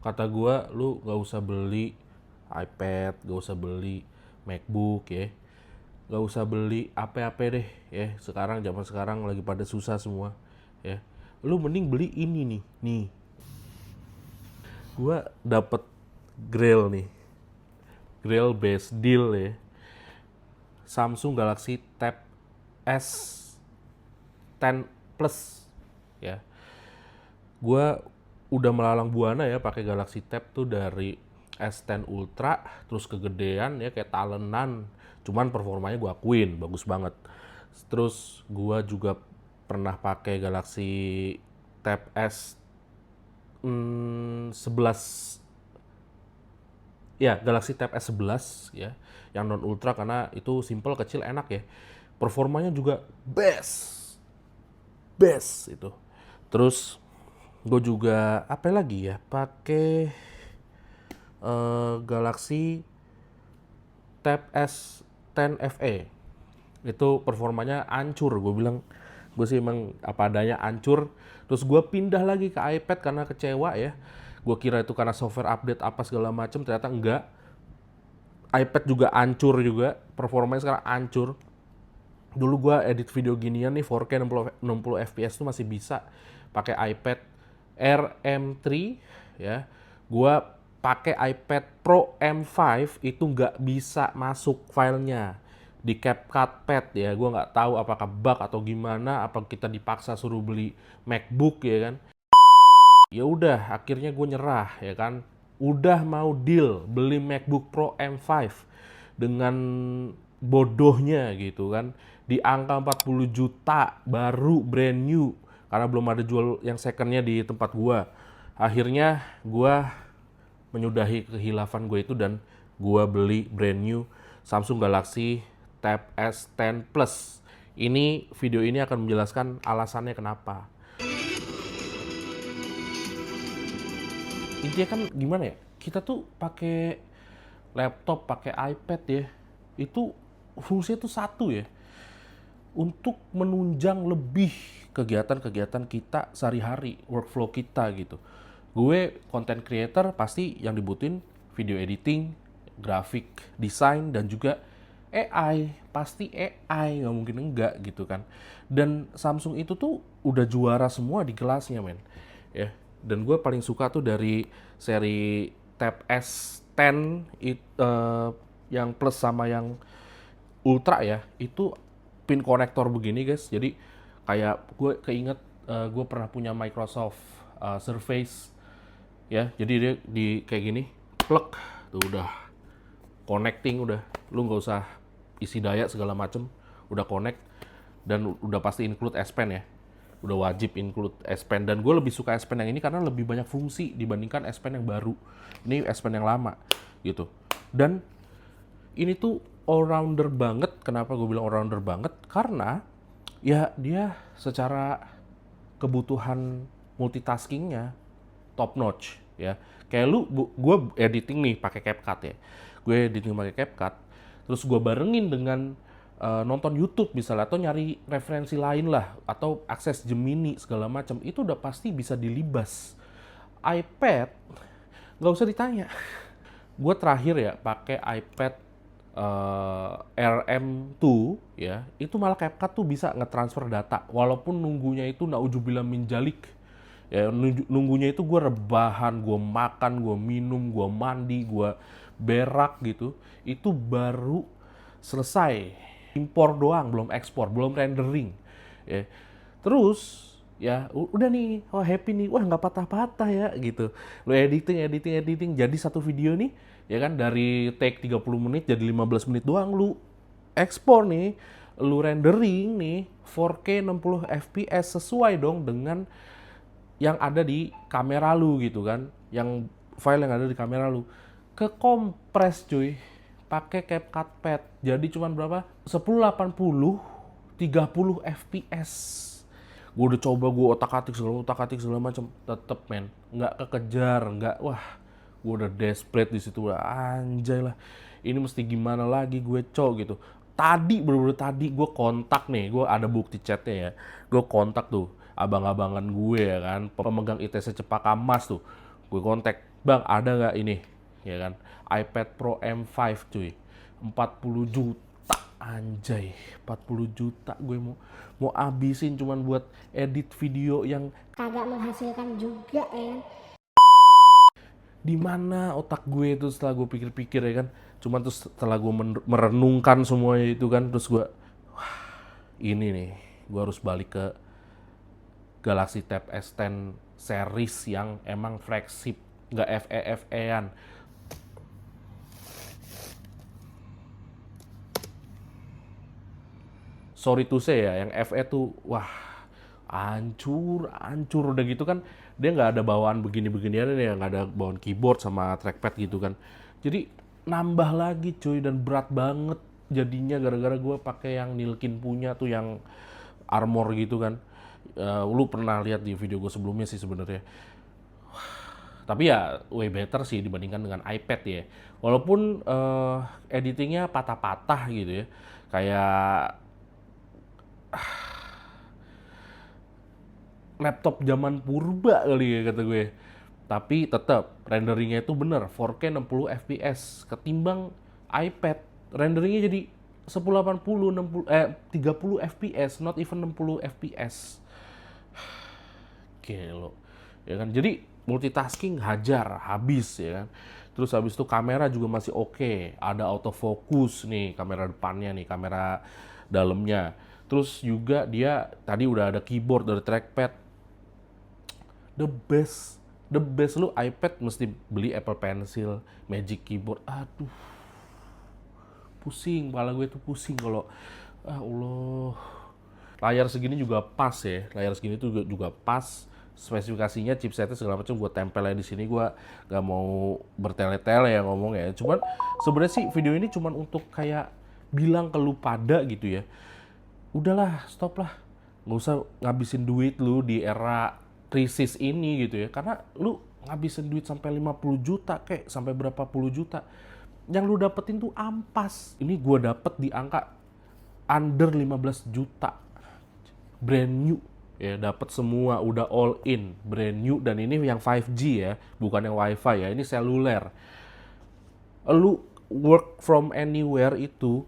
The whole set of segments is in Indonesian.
kata gua lu nggak usah beli iPad, nggak usah beli MacBook ya, nggak usah beli apa-apa deh ya. Sekarang zaman sekarang lagi pada susah semua ya. Lu mending beli ini nih. Gua dapet Grail nih, Grail best deal ya. Samsung Galaxy Tab S10 Plus ya. Gua udah melalang buana ya pakai Galaxy Tab tuh dari S10 Ultra, terus kegedean ya kayak talenan. Cuman performanya gua akuin bagus banget. Terus gua juga pernah pakai Galaxy Tab S11 ya, Galaxy Tab S11 ya, yang non ultra karena itu simple, kecil, enak ya. Performanya juga best itu. Terus gue juga apa lagi ya, pakai Galaxy Tab S10 FE. Itu performanya hancur, gue bilang. Gue sih emang apa adanya, hancur. Terus gue pindah lagi ke iPad karena kecewa ya. Gue kira itu karena software update apa segala macem, ternyata enggak. iPad juga hancur juga, performanya sekarang hancur. Dulu gue edit video ginian nih 4K 60 fps tuh masih bisa pakai iPad Air M3 ya. Gue pakai iPad Pro M5 itu nggak bisa masuk filenya di CapCut Pad ya. Gue nggak tahu apakah bug atau gimana, apa kita dipaksa suruh beli MacBook ya kan. Ya udah, akhirnya gue nyerah ya kan. Udah mau deal beli MacBook Pro M5 dengan bodohnya gitu kan, di angka 40 juta baru brand new karena belum ada jual yang secondnya di tempat gua. Akhirnya gua menyudahi kehilafan gue itu dan gua beli brand new Samsung Galaxy Tab S10 Plus. Ini video ini akan menjelaskan alasannya kenapa. Intinya kan gimana ya, kita tuh pakai laptop, pakai iPad ya, itu fungsinya tuh satu ya, untuk menunjang lebih kegiatan-kegiatan kita sehari-hari, workflow kita gitu. Gue content creator, pasti yang dibutuhin video editing, graphic design, dan juga AI. Pasti AI, nggak mungkin enggak gitu kan. Dan Samsung itu tuh udah juara semua di kelasnya men. Ya, dan gue paling suka tuh dari seri Tab S10 yang plus sama yang Ultra ya, itu pin konektor begini guys. Jadi kayak gue keinget, gue pernah punya Microsoft Surface ya. Jadi dia di kayak gini, plug tuh udah connecting, udah lu nggak usah isi daya segala macem, udah connect. Dan udah pasti include S Pen ya, udah wajib include S Pen. Dan gue lebih suka S Pen yang ini karena lebih banyak fungsi dibandingkan S Pen yang baru. Ini S Pen yang lama gitu. Dan ini tuh all-rounder banget. Kenapa gue bilang all-rounder banget? Karena ya dia secara kebutuhan multitaskingnya top notch ya. Kayak gue editing nih pakai CapCut ya. Gue editing pakai CapCut, terus gue barengin dengan nonton YouTube misalnya, atau nyari referensi lain lah, atau akses Gemini segala macam, itu udah pasti bisa dilibas. iPad nggak usah ditanya. Gue terakhir ya pakai iPad RM2 ya, itu malah CapCut tuh bisa ngetransfer data walaupun nunggunya itu naujubillah min jalik ya. Nunggunya itu gue rebahan, gue makan, gue minum, gue mandi, gue berak gitu, itu baru selesai. Impor doang, belum ekspor, belum rendering ya. Terus ya udah nih, oh happy nih, wah nggak patah-patah ya gitu. Lo editing jadi satu video nih ya kan, dari take 30 menit jadi 15 menit doang. Lu ekspor nih, lu rendering nih 4K 60 fps sesuai dong dengan yang ada di kamera lu gitu kan, yang file yang ada di kamera lu ke kompres cuy pakai CapCut Pad. Jadi cuman berapa, 1080 30 fps. Gue udah coba, gue otak-atik segala macam, tetep men nggak kekejar, nggak. Wah, gue udah desperate di situ, anjay lah, ini mesti gimana lagi gue gitu. Tadi bener-bener tadi gue kontak nih, gue ada bukti chatnya ya. Gue kontak tuh abang-abangan gue ya kan, pemegang ITC Cepaka Mas tuh, gue kontak, Bang, ada nggak ini? Ya kan, iPad Pro M5 cuy, 40 juta, anjay, 40 juta gue mau abisin cuman buat edit video yang kagak menghasilkan juga ya. di mana otak gue itu setelah gue pikir-pikir ya kan, cuman terus setelah gue merenungkan semuanya itu kan, terus gue, wah, ini nih, gue harus balik ke Galaxy Tab S10 series yang emang flagship, nggak FE-FE-an. Sorry to say ya, yang FE tuh, wah, hancur udah gitu kan, dia nggak ada bawaan begini-beginian ya, nggak ada bawaan keyboard sama trackpad gitu kan. Jadi nambah lagi cuy, dan berat banget jadinya gara-gara gue pakai yang Nilkin punya tuh yang armor gitu kan. Lu pernah lihat di video gue sebelumnya sih sebenarnya. Tapi ya way better sih dibandingkan dengan iPad ya. Walaupun editingnya patah-patah gitu ya. Kayak laptop zaman purba kali ya kata gue. Tapi tetap renderingnya itu bener 4K 60 fps ketimbang iPad renderingnya jadi 1080 60 30 fps, not even 60 fps. Gelo. Ya kan? Jadi multitasking hajar habis ya kan. Terus habis itu kamera juga masih oke. Ada autofocus nih kamera depannya nih, kamera dalamnya. Terus juga dia tadi udah ada keyboard, ada trackpad. The best. The best, lu iPad mesti beli Apple Pencil, Magic Keyboard. Aduh. Pusing, kepala gue tuh pusing kalau Allah. Layar segini juga pas ya. Layar segini tuh juga pas. Spesifikasinya, chipsetnya segala macam gue tempel aja di sini. Gue gak mau bertele-tele ya ngomong ya. Cuman sebenarnya sih video ini cuman untuk kayak bilang ke lu pada gitu ya. Udahlah, stop lah. Nggak usah ngabisin duit lu di era krisis ini gitu ya. Karena lu ngabisin duit sampai 50 juta kayak sampai berapa puluh juta. Yang lu dapetin tuh ampas. Ini gue dapet di angka under 15 juta. Brand new. Ya, dapat semua, udah all in, brand new, dan ini yang 5G ya, bukan yang WiFi ya, ini seluler. Lu work from anywhere itu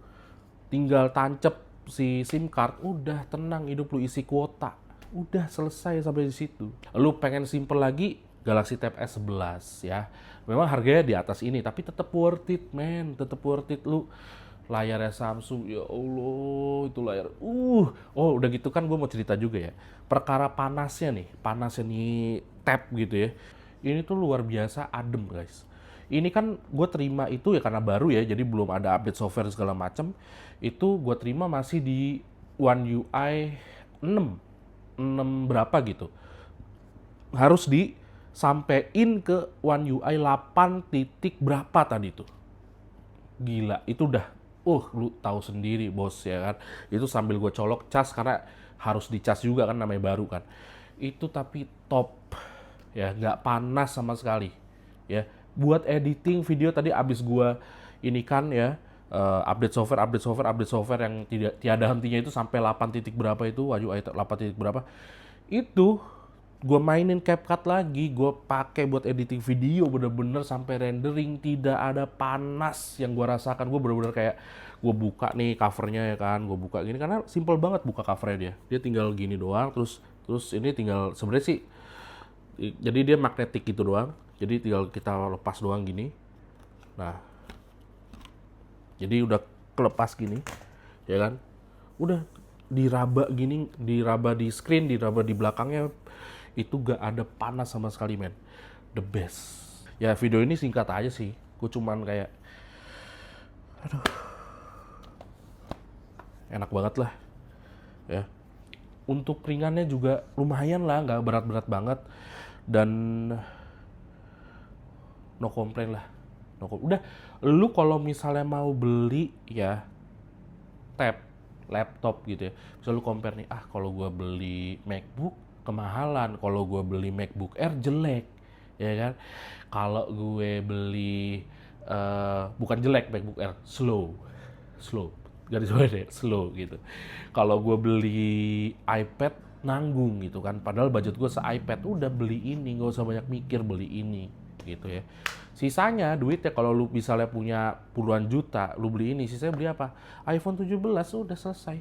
tinggal tancep si SIM card, udah tenang hidup lu, isi kuota. Udah selesai sampai di situ. Lu pengen simple lagi, Galaxy Tab S11 ya. Memang harganya di atas ini, tapi tetap worth it, man. Tetap worth it. Lu layarnya Samsung, ya Allah, itu layar. Oh, udah gitu kan gue mau cerita juga ya. Perkara panasnya nih tab gitu ya. Ini tuh luar biasa adem, guys. Ini kan gue terima itu ya karena baru ya, jadi belum ada update software segala macam. Itu gue terima masih di One UI 6 berapa gitu. Harus disampein ke One UI 8 titik berapa tadi tuh. Gila, itu udah lu tahu sendiri bos ya kan. Itu sambil gue colok cas karena harus dicas juga kan, namanya baru kan. Itu tapi top ya, nggak panas sama sekali ya. Buat editing video tadi abis gue ini kan ya, update software yang tiada hentinya itu sampai 8 titik berapa itu, wajib 8 titik berapa itu gue mainin CapCut lagi, gue pakai buat editing video bener-bener sampai rendering, tidak ada panas yang gue rasakan. Gue bener-bener kayak gue buka nih covernya ya kan, gue buka gini karena simple banget buka covernya dia tinggal gini doang, terus ini tinggal sebenarnya sih, jadi dia magnetik gitu doang, jadi tinggal kita lepas doang gini. Nah, jadi udah kelepas gini ya kan, udah diraba gini, diraba di screen, diraba di belakangnya, itu gak ada panas sama sekali, men. The best. Ya video ini singkat aja sih, gue cuman kayak aduh, enak banget lah ya. Untuk ringannya juga lumayan lah, gak berat-berat banget, dan no complain lah. Udah, lu kalau misalnya mau beli ya tab laptop gitu ya, misal lu compare nih, kalau gue beli MacBook kemahalan, kalau gue beli MacBook Air jelek ya kan, kalau gue beli bukan jelek, MacBook Air slow garis bawah deh, slow gitu. Kalau gue beli iPad nanggung gitu kan, padahal budget gue se-iPad, udah beli ini, gak usah banyak mikir, beli ini gitu ya. Sisanya duitnya kalau lu misalnya punya puluhan juta, lu beli ini, sisanya beli apa? iPhone 17 udah selesai.